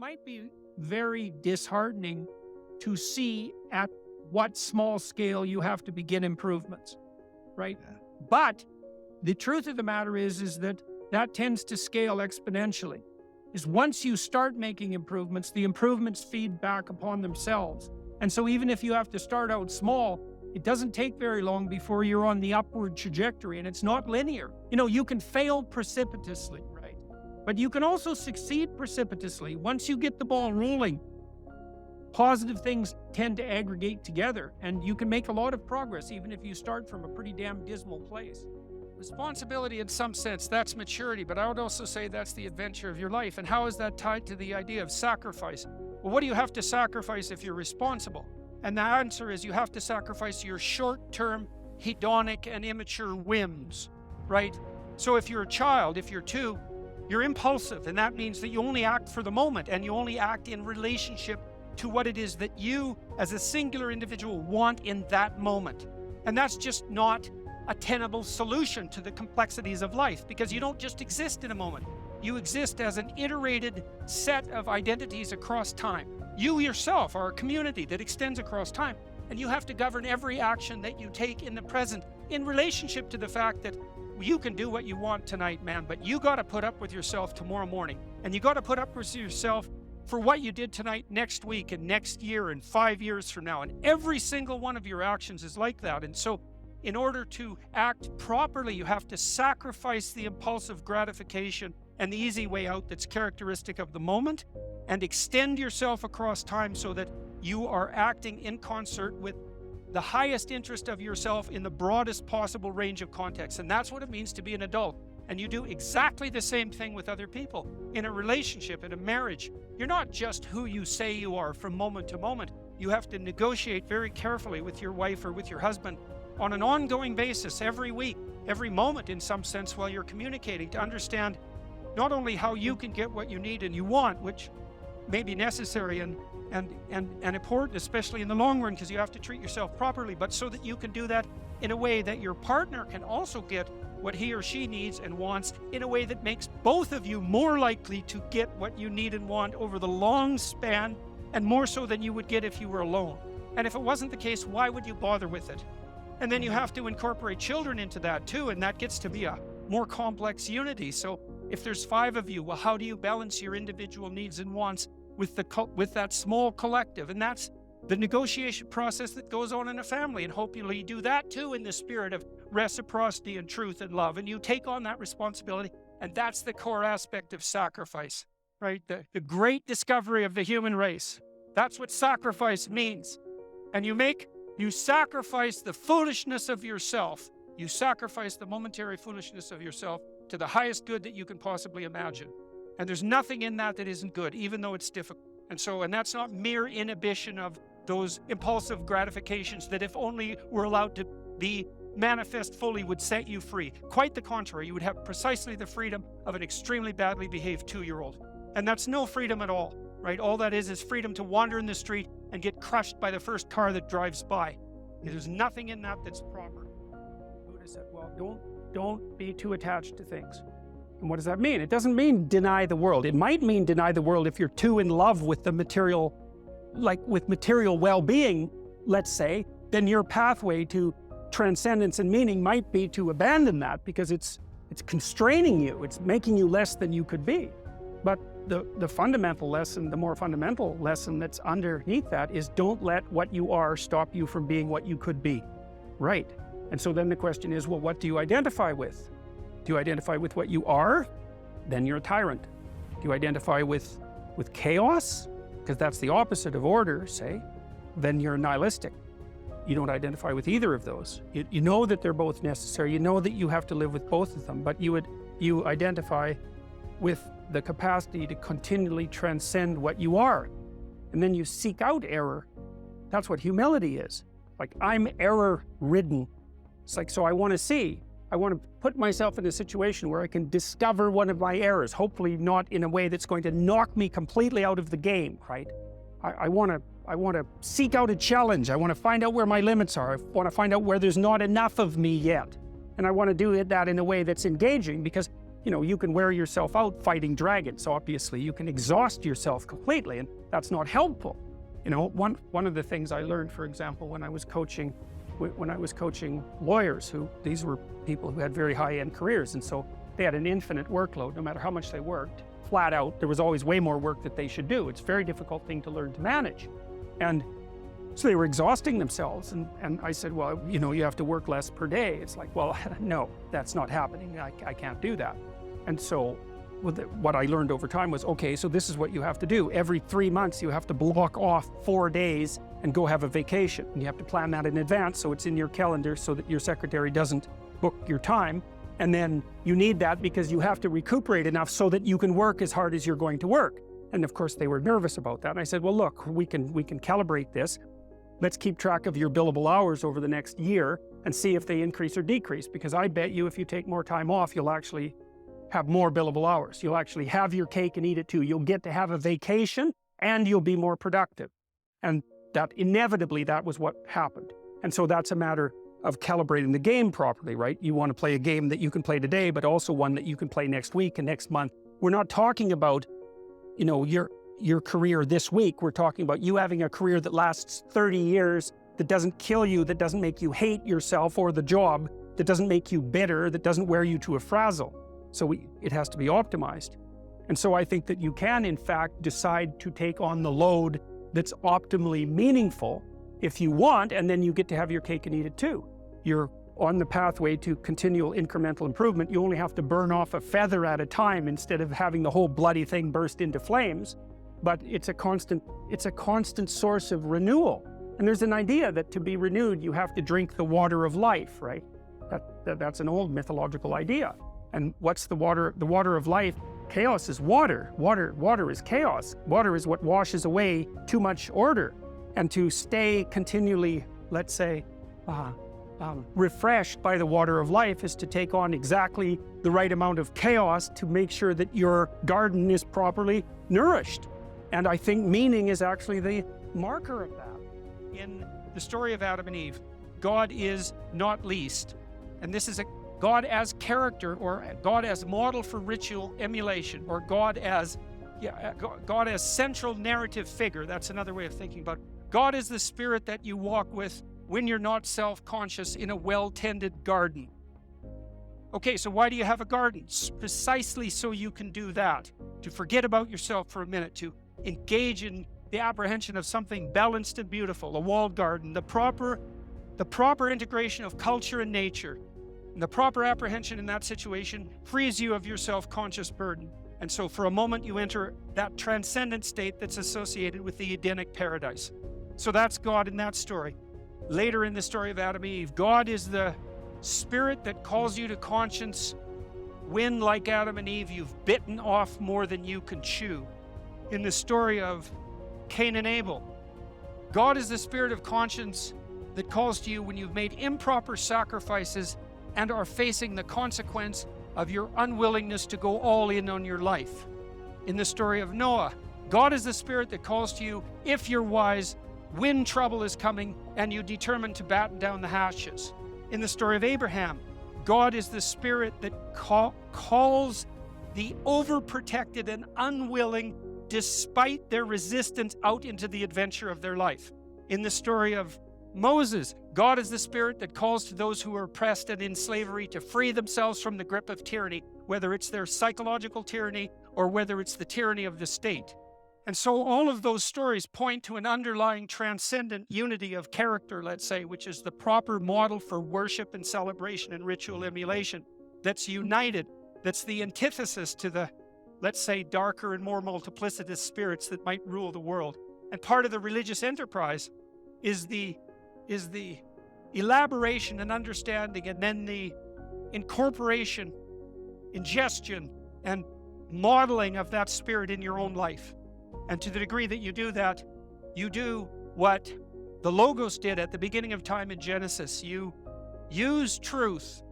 might be very disheartening to see at what small scale you have to begin improvements, right? Yeah. But the truth of the matter is that tends to scale exponentially. Is once you start making improvements, the improvements feed back upon themselves. And so even if you have to start out small, it doesn't take very long before you're on the upward trajectory, and it's not linear. You can fail precipitously, right? But you can also succeed precipitously. Once you get the ball rolling, positive things tend to aggregate together, and you can make a lot of progress even if you start from a pretty damn dismal place. Responsibility in some sense, that's maturity, but I would also say that's the adventure of your life. And how is that tied to the idea of sacrifice? Well, what do you have to sacrifice if you're responsible? And the answer is you have to sacrifice your short-term, hedonic, and immature whims, right? So if you're a child, if you're 2, you're impulsive, and that means that you only act for the moment, and you only act in relationship to what it is that you, as a singular individual, want in that moment. And that's just not a tenable solution to the complexities of life, because you don't just exist in a moment. You exist as an iterated set of identities across time. You yourself are a community that extends across time, and you have to govern every action that you take in the present in relationship to the fact that you can do what you want tonight, man, but you got to put up with yourself tomorrow morning, and you got to put up with yourself for what you did tonight next week and next year and 5 years from now. And every single one of your actions is like that. And so in order to act properly, you have to sacrifice the impulsive gratification and the easy way out that's characteristic of the moment, and extend yourself across time so that you are acting in concert with the highest interest of yourself in the broadest possible range of contexts. And that's what it means to be an adult. And you do exactly the same thing with other people. In a relationship, in a marriage, you're not just who you say you are from moment to moment. You have to negotiate very carefully with your wife or with your husband on an ongoing basis, every week, every moment in some sense, while you're communicating, to understand not only how you can get what you need and you want, which may be necessary and important, especially in the long run, because you have to treat yourself properly, but so that you can do that in a way that your partner can also get what he or she needs and wants, in a way that makes both of you more likely to get what you need and want over the long span, and more so than you would get if you were alone. And if it wasn't the case, why would you bother with it? And then you have to incorporate children into that too, and that gets to be a more complex unity. So if there's 5 of you, well, how do you balance your individual needs and wants with that small collective? And that's the negotiation process that goes on in a family. And hopefully you do that too in the spirit of reciprocity and truth and love. And you take on that responsibility. And that's the core aspect of sacrifice, right? The great discovery of the human race. That's what sacrifice means. And you sacrifice the foolishness of yourself. You sacrifice the momentary foolishness of yourself to the highest good that you can possibly imagine. And there's nothing in that isn't good, even though it's difficult. And that's not mere inhibition of those impulsive gratifications that, if only were allowed to be manifest fully, would set you free. Quite the contrary, you would have precisely the freedom of an extremely badly behaved 2-year-old. And that's no freedom at all, right? All that is freedom to wander in the street and get crushed by the first car that drives by. There's nothing in that that's proper. Buddha said, well, don't be too attached to things. And what does that mean? It doesn't mean deny the world. It might mean deny the world if you're too in love with the material, like with material well-being, let's say, then your pathway to transcendence and meaning might be to abandon that, because it's constraining you. It's making you less than you could be. But the fundamental lesson, the more fundamental lesson that's underneath that is, don't let what you are stop you from being what you could be. Right. And so then the question is, well, what do you identify with? Do you identify with what you are? Then you're a tyrant. Do you identify with chaos? Because that's the opposite of order, say. Then you're nihilistic. You don't identify with either of those. You know that they're both necessary. You know that you have to live with both of them, but you identify with the capacity to continually transcend what you are. And then you seek out error. That's what humility is. Like, I'm error-ridden. It's like, so I want to put myself in a situation where I can discover one of my errors, hopefully not in a way that's going to knock me completely out of the game, right? I want to seek out a challenge. I want to find out where my limits are. I want to find out where there's not enough of me yet. And I want to do that in a way that's engaging, because you can wear yourself out fighting dragons. Obviously, you can exhaust yourself completely, and that's not helpful. One of the things I learned, for example, when I was coaching lawyers, these were people who had very high-end careers, and so they had an infinite workload. No matter how much they worked, flat out, there was always way more work that they should do. It's a very difficult thing to learn to manage. And so they were exhausting themselves, and I said, well, you have to work less per day. It's like, well, no, that's not happening. I can't do that. And so what I learned over time was, okay, so this is what you have to do. Every 3 months, you have to block off 4 days and go have a vacation. And you have to plan that in advance so it's in your calendar so that your secretary doesn't book your time. And then you need that because you have to recuperate enough so that you can work as hard as you're going to work. And of course, they were nervous about that. And I said, well, look, we can calibrate this. Let's keep track of your billable hours over the next year and see if they increase or decrease. Because I bet you if you take more time off, you'll actually have more billable hours. You'll actually have your cake and eat it too. You'll get to have a vacation and you'll be more productive. And that inevitably, that was what happened. And so that's a matter of calibrating the game properly, right? You want to play a game that you can play today, but also one that you can play next week and next month. We're not talking about, your career this week. We're talking about you having a career that lasts 30 years, that doesn't kill you, that doesn't make you hate yourself or the job, that doesn't make you bitter, that doesn't wear you to a frazzle. So it has to be optimized. And so I think that you can, in fact, decide to take on the load that's optimally meaningful if you want, and then you get to have your cake and eat it too. You're on the pathway to continual incremental improvement. You only have to burn off a feather at a time instead of having the whole bloody thing burst into flames. But it's a constant source of renewal. And there's an idea that to be renewed, you have to drink the water of life, right? That's an old mythological idea. And what's the water? The water of life. Chaos is water. Water is chaos. Water is what washes away too much order. And to stay continually, let's say, refreshed by the water of life is to take on exactly the right amount of chaos to make sure that your garden is properly nourished. And I think meaning is actually the marker of that. In the story of Adam and Eve, God is not least. And this is God as character, or God as model for ritual emulation, or God as central narrative figure. That's another way of thinking about it. God is the spirit that you walk with when you're not self-conscious in a well-tended garden. Okay, so why do you have a garden? Precisely so you can do that. To forget about yourself for a minute, to engage in the apprehension of something balanced and beautiful, a walled garden, the proper integration of culture and nature. And the proper apprehension in that situation frees you of your self-conscious burden. And so for a moment you enter that transcendent state that's associated with the Edenic paradise. So that's God in that story. Later in the story of Adam and Eve, God is the spirit that calls you to conscience when, like Adam and Eve, you've bitten off more than you can chew. In the story of Cain and Abel, God is the spirit of conscience that calls to you when you've made improper sacrifices and are facing the consequence of your unwillingness to go all in on your life. In the story of Noah, God is the spirit that calls to you, if you're wise, when trouble is coming and you determine to batten down the hatches. In the story of Abraham, God is the spirit that calls the overprotected and unwilling, despite their resistance, out into the adventure of their life. In the story of Moses, God is the spirit that calls to those who are oppressed and in slavery to free themselves from the grip of tyranny, whether it's their psychological tyranny or whether it's the tyranny of the state. And so all of those stories point to an underlying transcendent unity of character, let's say, which is the proper model for worship and celebration and ritual emulation, that's united, that's the antithesis to the, let's say, darker and more multiplicitous spirits that might rule the world. And part of the religious enterprise is the elaboration and understanding, and then the incorporation, ingestion, and modeling of that spirit in your own life. And to the degree that you do that, you do what the Logos did at the beginning of time in Genesis. You use truth,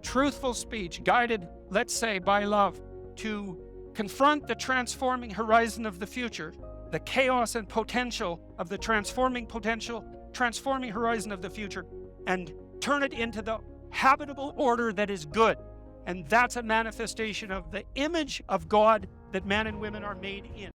truthful speech, guided, let's say, by love, to confront the transforming horizon of the future, the chaos and potential of the transforming horizon of the future, and turn it into the habitable order that is good. And that's a manifestation of the image of God that man and women are made in.